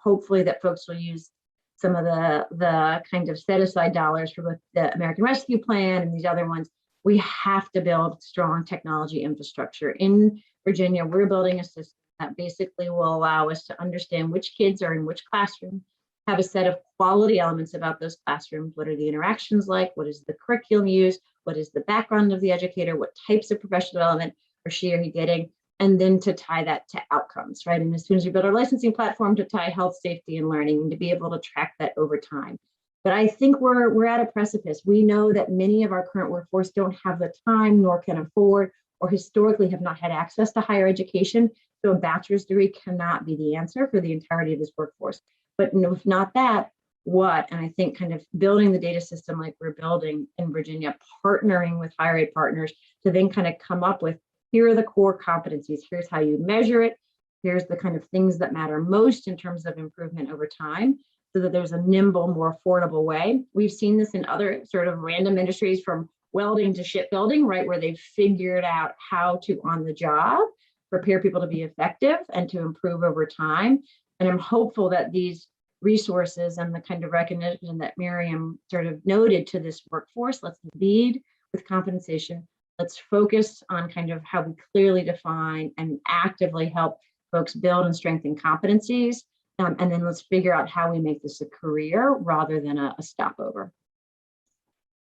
hopefully that folks will use some of the kind of set aside dollars for both the American Rescue Plan and these other ones, we have to build strong technology infrastructure. In Virginia, we're building a system that basically will allow us to understand which kids are in which classroom, have a set of quality elements about those classrooms. What are the interactions like? What is the curriculum used? What is the background of the educator? What types of professional development are she or he getting? And then to tie that to outcomes, right? And as soon as we build our licensing platform, to tie health, safety, and learning, and to be able to track that over time. But I think we're at a precipice. We know that many of our current workforce don't have the time, nor can afford, or historically have not had access to higher education. So a bachelor's degree cannot be the answer for the entirety of this workforce. But if not that, what? And I think kind of building the data system like we're building in Virginia, partnering with higher ed partners to then kind of come up with, here are the core competencies, here's how you measure it, here's the kind of things that matter most in terms of improvement over time, so that there's a nimble, more affordable way. We've seen this in other sort of random industries, from welding to shipbuilding, right, where they've figured out how to, on the job, prepare people to be effective and to improve over time. And I'm hopeful that these resources and the kind of recognition that Miriam sort of noted to this workforce, let's lead with compensation. Let's focus on kind of how we clearly define and actively help folks build and strengthen competencies. And then let's figure out how we make this a career rather than a stopover.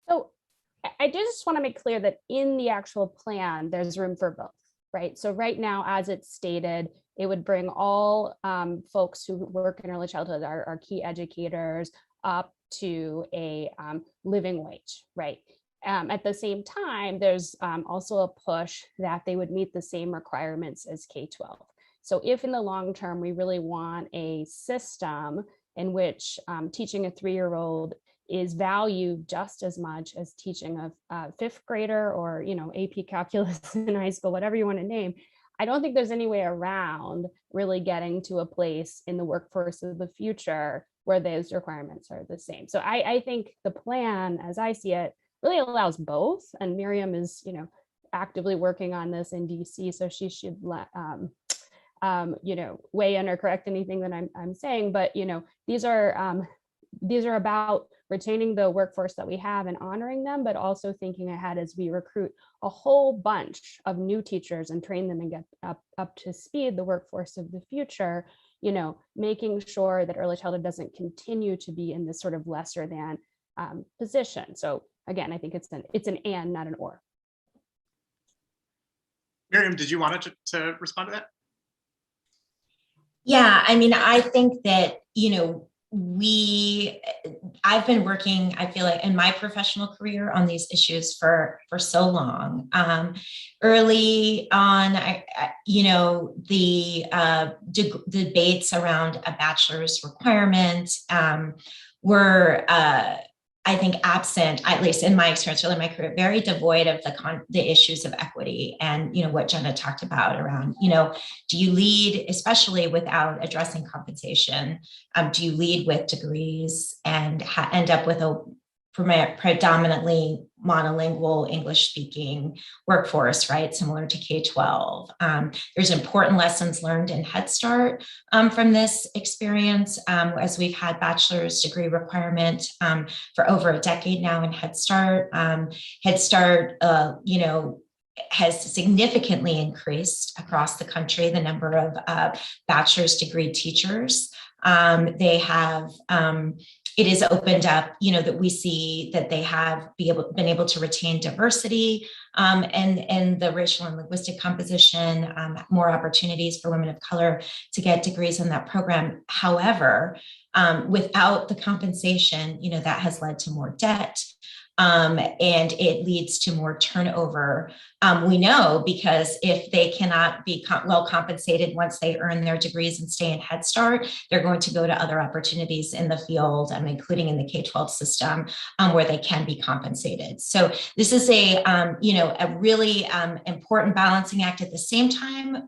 So I just want to make clear that in the actual plan, there's room for both, right? So right now, as it's stated, it would bring all folks who work in early childhood, our key educators, up to a living wage, right? At the same time, there's also a push that they would meet the same requirements as K-12. So if in the long term, we really want a system in which teaching a 3-year-old is valued just as much as teaching a 5th grader or, AP calculus in high school, whatever you want to name, I don't think there's any way around really getting to a place in the workforce of the future where those requirements are the same. So I think the plan, as I see it, really allows both. And Miriam is, actively working on this in DC, so she should let weigh in or correct anything that I'm saying. But these are about retaining the workforce that we have and honoring them, but also thinking ahead as we recruit a whole bunch of new teachers and train them and get up to speed the workforce of the future, making sure that early childhood doesn't continue to be in this sort of lesser than position. So again, I think it's an and, not an or. Miriam, did you want to respond to that? Yeah, I mean, I think that, I've been working, I feel like in my professional career on these issues for so long. Early on, the debates around a bachelor's requirement were, I think, absent, at least in my experience, really my career, very devoid of the issues of equity and, what Jenna talked about around, do you lead, especially without addressing compensation? Do you lead with degrees and end up with a predominantly monolingual English speaking workforce, right? Similar to K-12. There's important lessons learned in Head Start from this experience, as we've had bachelor's degree requirement for over a decade now in Head Start. Head Start, has significantly increased across the country the number of bachelor's degree teachers. They have it has opened up, that we see that they have been able to retain diversity and the racial and linguistic composition, more opportunities for women of color to get degrees in that program. However, without the compensation, that has led to more debt. And it leads to more turnover. We know because if they cannot be well compensated once they earn their degrees and stay in Head Start, they're going to go to other opportunities in the field, including in the K-12 system, where they can be compensated. So this is a really important balancing act. At the same time,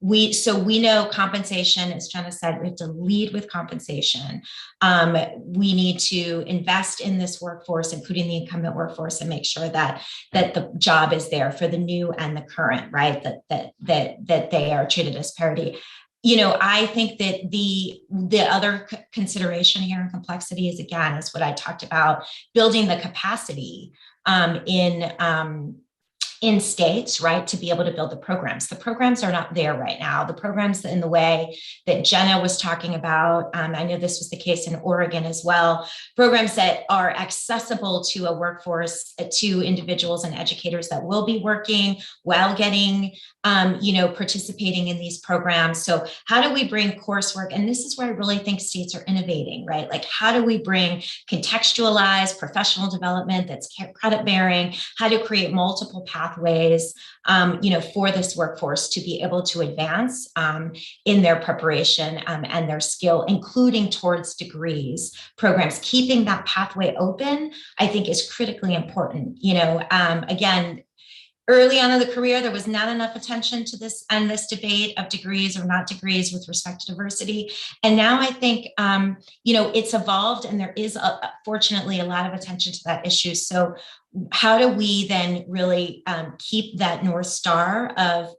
we know compensation, as Jenna said, we have to lead with compensation. We need to invest in this workforce, including the incumbent workforce, and make sure that the job is there for the new and the current, right? That they are treated as parity. I think that the other consideration here in complexity is, again, is what I talked about, building the capacity in states, right, to be able to build the programs. The programs are not there right now. The programs in the way that Jenna was talking about, I know this was the case in Oregon as well, programs that are accessible to a workforce, to individuals and educators that will be working while getting, participating in these programs. So how do we bring coursework? And this is where I really think states are innovating, right? Like, how do we bring contextualized professional development that's credit bearing? How to create multiple pathways, for this workforce to be able to advance in their preparation and their skill, including towards degrees programs. Keeping that pathway open, I think, is critically important. Again, early on in the career, there was not enough attention to this and this debate of degrees or not degrees with respect to diversity. And now I think, it's evolved, and there is, fortunately, a lot of attention to that issue. So how do we then really keep that North Star of,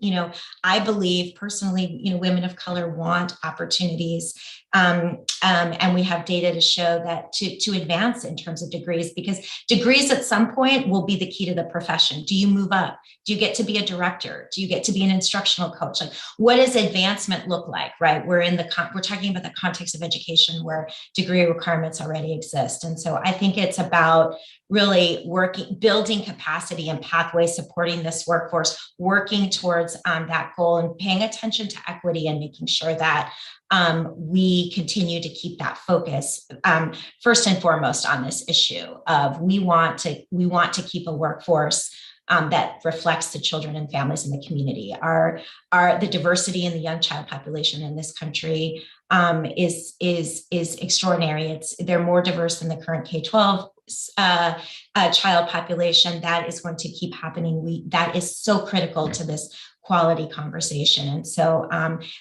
I believe personally, women of color want opportunities. And we have data to show that to advance in terms of degrees, because degrees at some point will be the key to the profession. Do you move up? Do you get to be a director? Do you get to be an instructional coach? Like, what does advancement look like, right? We're talking about the context of education where degree requirements already exist. And so I think it's about really building capacity and pathways, supporting this workforce, working towards that goal, and paying attention to equity and making sure that we continue to keep that focus first and foremost on this issue of we want to keep a workforce that reflects the children and families in the community. The diversity in the young child population in this country is extraordinary. They're more diverse than the current K-12 child population. That is going to keep happening. That is so critical to this quality conversation. And so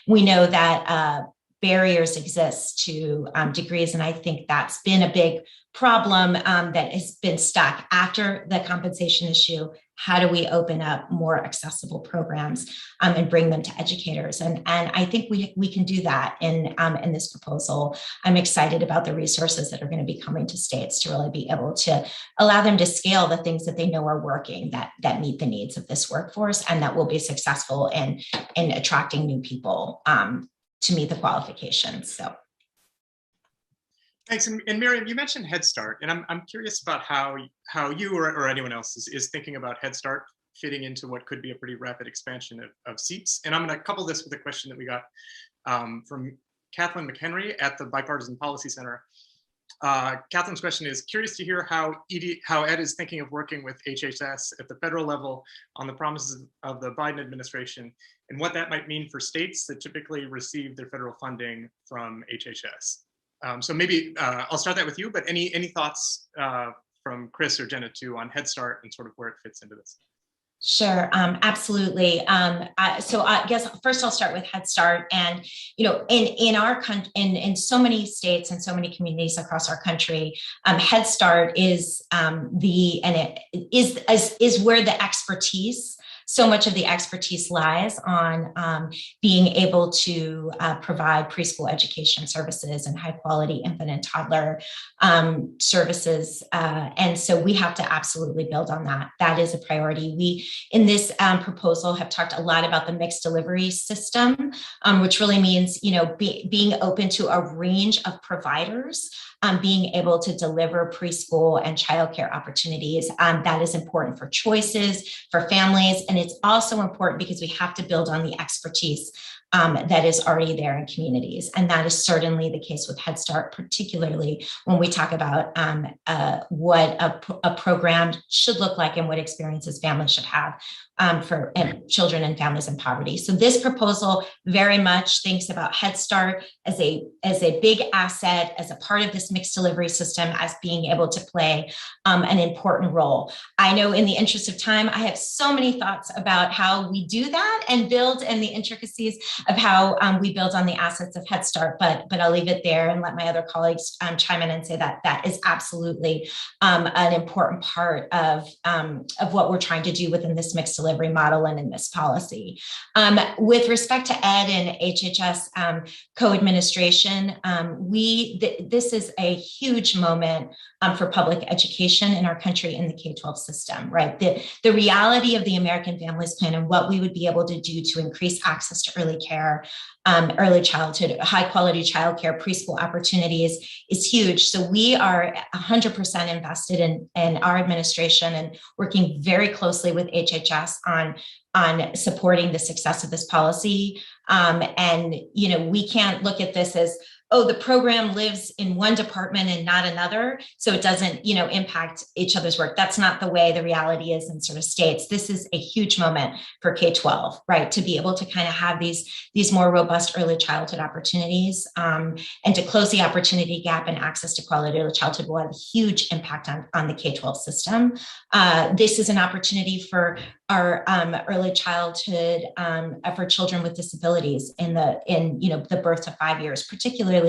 we know that barriers exist to degrees, and I think that's been a big problem that has been stuck after the compensation issue. How do we open up more accessible programs and bring them to educators? And I think we can do that in this proposal. I'm excited about the resources that are going to be coming to states to really be able to allow them to scale the things that they know are working that meet the needs of this workforce and that will be successful in attracting new people to meet the qualifications. So. Thanks. And Miriam, you mentioned Head Start, and I'm curious about how you or anyone else is thinking about Head Start fitting into what could be a pretty rapid expansion of seats. And I'm going to couple this with a question that we got from Kathleen McHenry at the Bipartisan Policy Center. Kathleen's question is, curious to hear how Ed is thinking of working with HHS at the federal level on the promises of the Biden administration, and what that might mean for states that typically receive their federal funding from HHS. So maybe I'll start that with you, but any thoughts from Chris or Jenna too on Head Start and sort of where it fits into this? Sure, absolutely. So I guess first I'll start with Head Start, and in our country, in so many states and so many communities across our country, Head Start is is where the expertise. So much of the expertise lies on being able to provide preschool education services and high quality infant and toddler services. And so we have to absolutely build on that. That is a priority. We, in this proposal, have talked a lot about the mixed delivery system, which really means, being open to a range of providers, being able to deliver preschool and childcare opportunities. That is important for choices, for families, and it's also important because we have to build on the expertise that is already there in communities. And that is certainly the case with Head Start, particularly when we talk about what a program should look like and what experiences families should have for children and families in poverty. So this proposal very much thinks about Head Start as a big asset, as a part of this mixed delivery system, as being able to play an important role. I know in the interest of time, I have so many thoughts about how we do that and build, and the intricacies of how we build on the assets of Head Start, but I'll leave it there and let my other colleagues chime in and say that that is absolutely an important part of what we're trying to do within this mixed delivery model and in this policy. With respect to Ed and HHS co-administration, this is a huge moment for public education in our country in the K-12 system, right? The reality of the American Families Plan and what we would be able to do to increase access to early care, early childhood, high quality childcare, preschool opportunities is huge. So we are 100% invested in our administration and working very closely with HHS on supporting the success of this policy. And, we can't look at this as, oh, the program lives in one department and not another, so it doesn't, impact each other's work. That's not the way the reality is in sort of states. This is a huge moment for K-12, right? To be able to kind of have these more robust early childhood opportunities and to close the opportunity gap and access to quality early childhood will have a huge impact on the K-12 system. This is an opportunity for our early childhood for children with disabilities in the birth to 5 years, particularly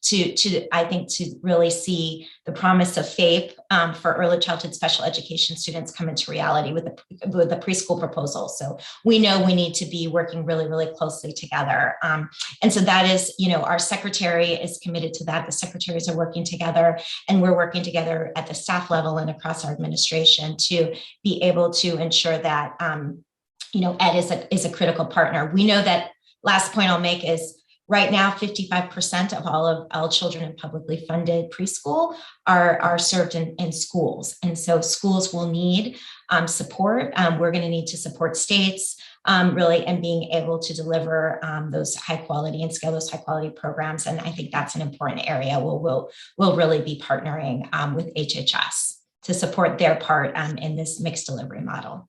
to really see the promise of FAPE for early childhood special education students come into reality with the preschool proposal. So we know we need to be working really, really closely together. And so that is, our secretary is committed to that. The secretaries are working together, and we're working together at the staff level and across our administration to be able to ensure that, Ed is a critical partner. We know that, last point I'll make is, Right now, 55% of all children in publicly funded preschool are served in schools. And so schools will need support. We're going to need to support states really and being able to deliver those high quality and scale those high quality programs. And I think that's an important area where we'll really be partnering with HHS to support their part in this mixed delivery model.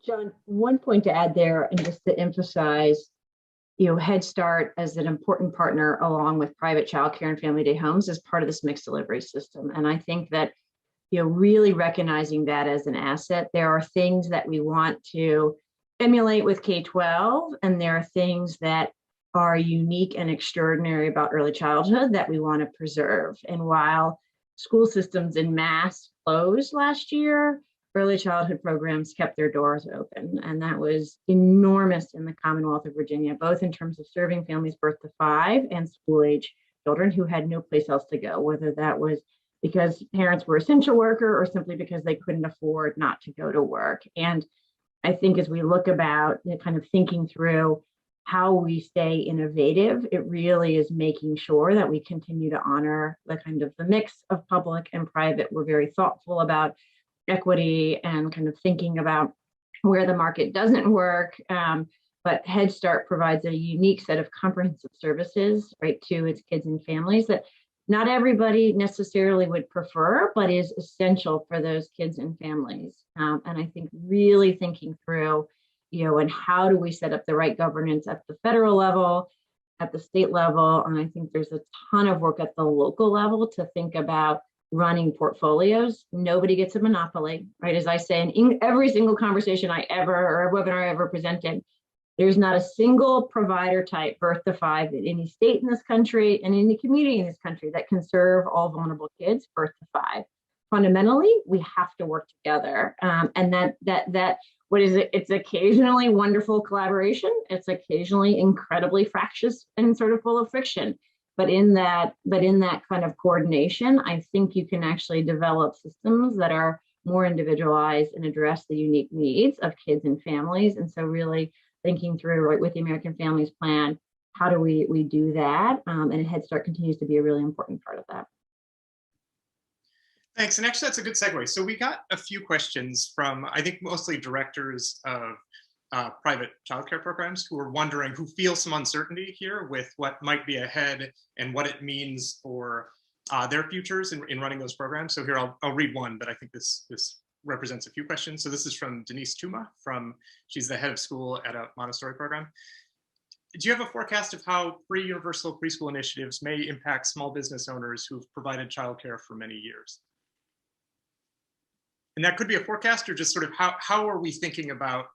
John, one point to add there, and just to emphasize, Head Start as an important partner along with private childcare and family day homes as part of this mixed delivery system. And I think that, really recognizing that as an asset, there are things that we want to emulate with K-12, and there are things that are unique and extraordinary about early childhood that we want to preserve. And while school systems en masse closed last year, early childhood programs kept their doors open. And that was enormous in the Commonwealth of Virginia, both in terms of serving families birth to 5 and school-age children who had no place else to go, whether that was because parents were essential worker or simply because they couldn't afford not to go to work. And I think as we look about kind of thinking through how we stay innovative, it really is making sure that we continue to honor the kind of the mix of public and private. We're very thoughtful about equity and kind of thinking about where the market doesn't work. But Head Start provides a unique set of comprehensive services, right, to its kids and families that not everybody necessarily would prefer, but is essential for those kids and families. And I think really thinking through, and how do we set up the right governance at the federal level, at the state level, and I think there's a ton of work at the local level to think about running portfolios. Nobody gets a monopoly, right? As I say, in every single conversation or webinar I ever presented, there's not a single provider type birth to 5 in any state in this country and any community in this country that can serve all vulnerable kids birth to 5. Fundamentally, we have to work together. And that what is it? It's occasionally wonderful collaboration. It's occasionally incredibly fractious and sort of full of friction. But in that kind of coordination, I think you can actually develop systems that are more individualized and address the unique needs of kids and families. And so really thinking through, right, with the American Families Plan, how do we do that? And Head Start continues to be a really important part of that. Thanks. And actually, that's a good segue. So we got a few questions from, I think, mostly directors of private childcare programs who are wondering, who feel some uncertainty here with what might be ahead and what it means for their futures in running those programs. So here, I'll read one, but I think this represents a few questions. So this is from Denise Tuma, she's the head of school at a Montessori program. Do you have a forecast of how free universal preschool initiatives may impact small business owners who've provided childcare for many years? And that could be a forecast, or just sort of how are we thinking about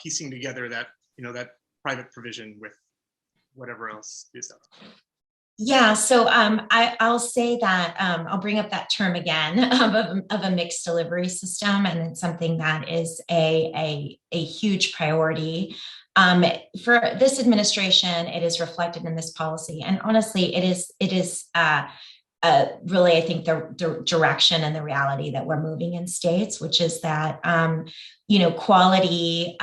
piecing together that, that private provision with whatever else is up? Yeah, so I'll say that I'll bring up that term again of a mixed delivery system, and it's something that is a huge priority for this administration. It is reflected in this policy, and honestly, it is really, I think, the direction and the reality that we're moving in states, which is that quality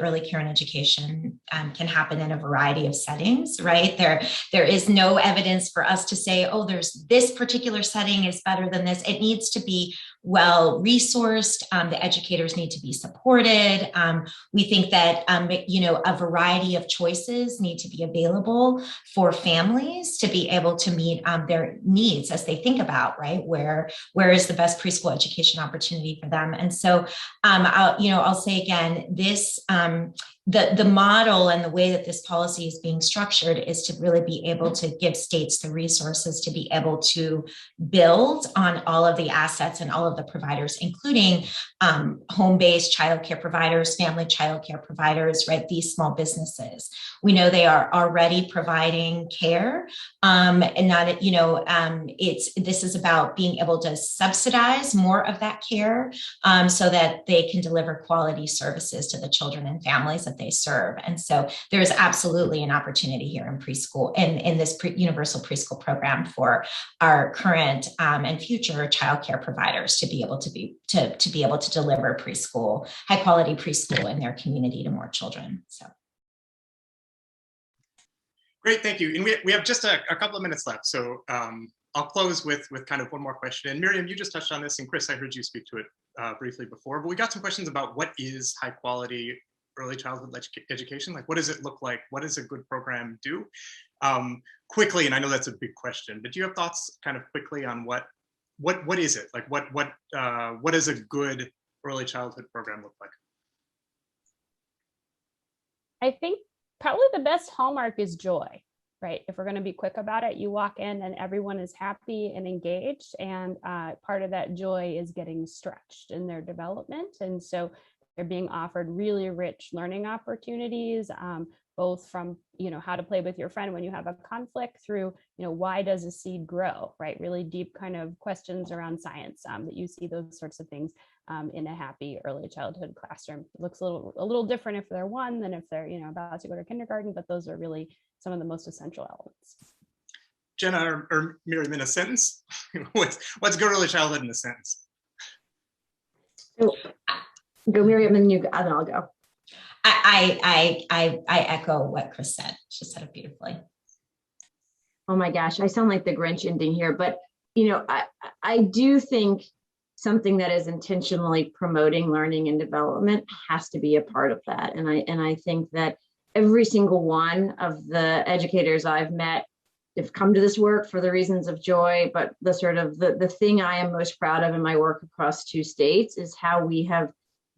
early care and education can happen in a variety of settings, right? There is no evidence for us to say, oh, there's this particular setting is better than this. It needs to be well resourced. The educators need to be supported. We think that a variety of choices need to be available for families to be able to meet their needs as they think about, right, where is the best preschool education opportunity for them. And so I'll say again, this the model and the way that this policy is being structured is to really be able to give states the resources to be able to build on all of the assets and all of the providers, including home-based childcare providers, family childcare providers, right? These small businesses. We know they are already providing care, and not, this is about being able to subsidize more of that care so that they can deliver quality services to the children and families that they serve. And so there is absolutely an opportunity here in preschool, in this universal preschool program for our current and future childcare providers to be able to deliver preschool, high quality preschool in their community to more children. So. Great, thank you. And we have just a couple of minutes left. So I'll close with kind of one more question. And Miriam, you just touched on this, and Chris, I heard you speak to it briefly before, but we got some questions about what is high quality early childhood education? Like, what does it look like? What does a good program do? Quickly, and I know that's a big question, but do you have thoughts kind of quickly on what is it? Like what does a good early childhood program look like? I think probably the best hallmark is joy, right? If we're going to be quick about it, you walk in and everyone is happy and engaged. And part of that joy is getting stretched in their development. And so they're being offered really rich learning opportunities, both from, how to play with your friend when you have a conflict through, why does a seed grow, right? Really deep kind of questions around science, that you see those sorts of things in a happy early childhood classroom. It looks a little different if they're one than if they're, about to go to kindergarten, but those are really some of the most essential elements. Jenna or Miriam, in a sentence, what's good early childhood in a sentence? So, go Miriam, and then I'll go. I echo what Chris said. She said it beautifully. Oh my gosh, I sound like the Grinch ending here, but I do think something that is intentionally promoting learning and development has to be a part of that. And I think that every single one of the educators I've met have come to this work for the reasons of joy, but the sort of the thing I am most proud of in my work across 2 states is how we have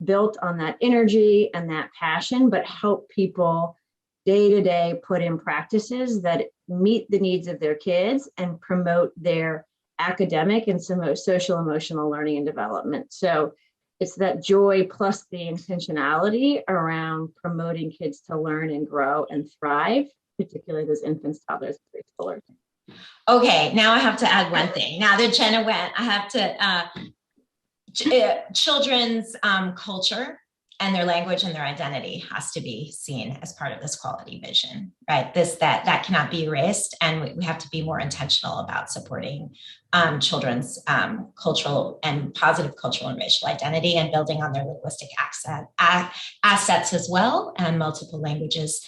built on that energy and that passion, but help people day to day put in practices that meet the needs of their kids and promote their academic and some social emotional learning and development. So it's that joy plus the intentionality around promoting kids to learn and grow and thrive, particularly those infants, toddlers, and preschoolers. Okay, now I have to add one thing. Now that Jenna went, I have to children's culture and their language and their identity has to be seen as part of this quality vision, right? That cannot be erased, and we have to be more intentional about supporting children's cultural and positive cultural and racial identity and building on their linguistic assets as well, and multiple languages.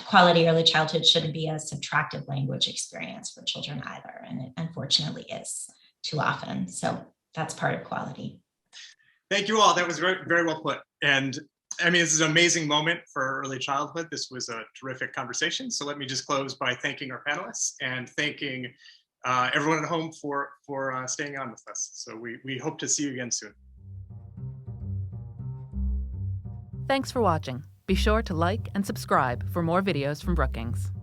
Quality early childhood shouldn't be a subtractive language experience for children either, and it unfortunately is too often. So that's part of quality. Thank you all. That was very, very well put. And I mean, this is an amazing moment for early childhood. This was a terrific conversation. So let me just close by thanking our panelists and thanking everyone at home for staying on with us. So we hope to see you again soon. Thanks for watching. Be sure to like and subscribe for more videos from Brookings.